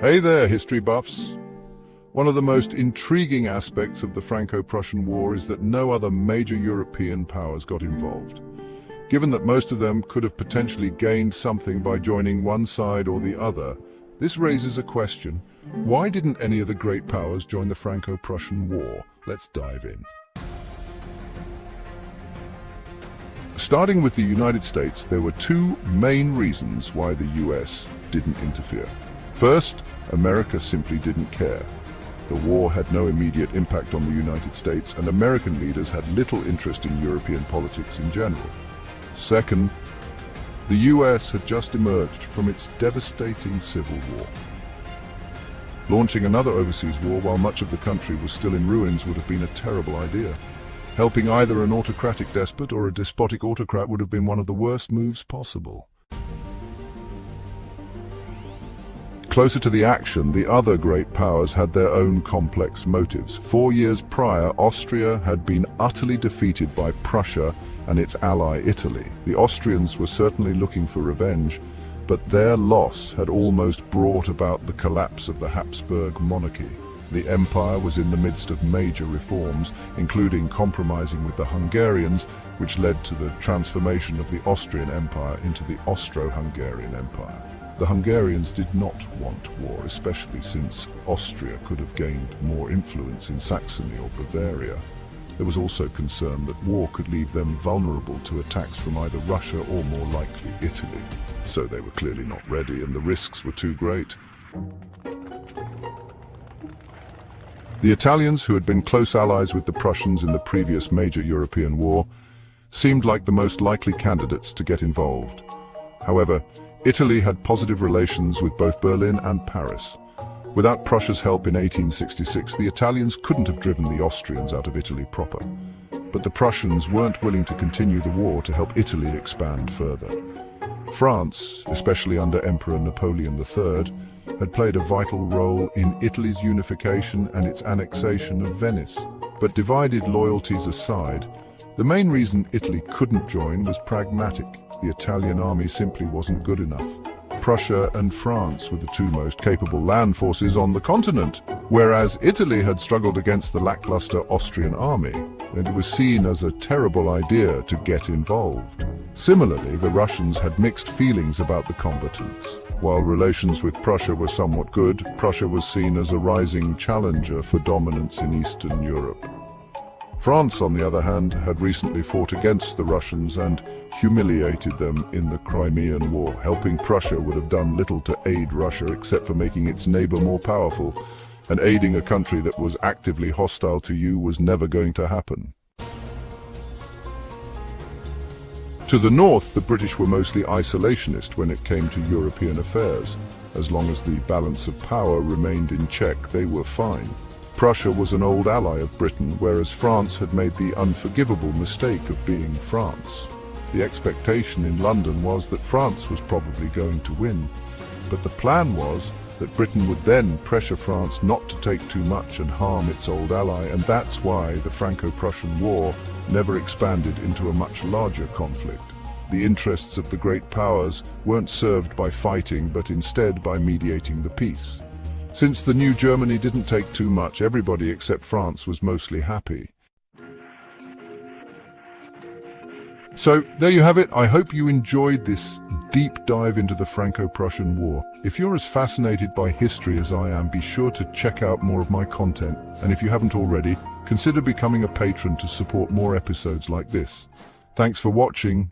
Hey there, history buffs. One of the most intriguing aspects of the Franco-Prussian War is that no other major European powers got involved. Given that most of them could have potentially gained something by joining one side or the other, this raises a question. Why didn't any of the great powers join the Franco-Prussian War? Let's dive in. Starting with the United States, there were two main reasons why the US didn't interfere. First, America simply didn't care. The war had no immediate impact on the United States, and American leaders had little interest in European politics in general. Second, the US had just emerged from its devastating civil war. Launching another overseas war while much of the country was still in ruins would have been a terrible idea. Helping either an autocratic despot or a despotic autocrat would have been one of the worst moves possible. Closer to the action, the other great powers had their own complex motives. 4 years prior, Austria had been utterly defeated by Prussia and its ally Italy. The Austrians were certainly looking for revenge, but their loss had almost brought about the collapse of the Habsburg monarchy. The empire was in the midst of major reforms, including compromising with the Hungarians, which led to the transformation of the Austrian Empire into the Austro-Hungarian Empire. The Hungarians did not want war, especially since Austria could have gained more influence in Saxony or Bavaria. There was also concern that war could leave them vulnerable to attacks from either Russia or, more likely, Italy. So they were clearly not ready, and the risks were too great. The Italians, who had been close allies with the Prussians in the previous major European war, seemed like the most likely candidates to get involved. However, Italy had positive relations with both Berlin and Paris. Without Prussia's help in 1866, the Italians couldn't have driven the Austrians out of Italy proper. But the Prussians weren't willing to continue the war to help Italy expand further. France, especially under Emperor Napoleon III, had played a vital role in Italy's unification and its annexation of Venice. But divided loyalties aside, the main reason Italy couldn't join was pragmatic. The Italian army simply wasn't good enough. Prussia and France were the two most capable land forces on the continent, whereas Italy had struggled against the lackluster Austrian army, and it was seen as a terrible idea to get involved. Similarly, the Russians had mixed feelings about the combatants. While relations with Prussia were somewhat good, Prussia was seen as a rising challenger for dominance in Eastern Europe. France, on the other hand, had recently fought against the Russians and humiliated them in the Crimean War. Helping Prussia would have done little to aid Russia except for making its neighbor more powerful, and aiding a country that was actively hostile to you was never going to happen. To the north, the British were mostly isolationist when it came to European affairs. As long as the balance of power remained in check, they were fine. Prussia was an old ally of Britain, whereas France had made the unforgivable mistake of being France. The expectation in London was that France was probably going to win, but the plan was that Britain would then pressure France not to take too much and harm its old ally, and that's why the Franco-Prussian War never expanded into a much larger conflict. The interests of the great powers weren't served by fighting, but instead by mediating the peace. Since the new Germany didn't take too much, everybody except France was mostly happy. So, there you have it. I hope you enjoyed this deep dive into the Franco-Prussian War. If you're as fascinated by history as I am, be sure to check out more of my content. And if you haven't already, consider becoming a patron to support more episodes like this. Thanks for watching,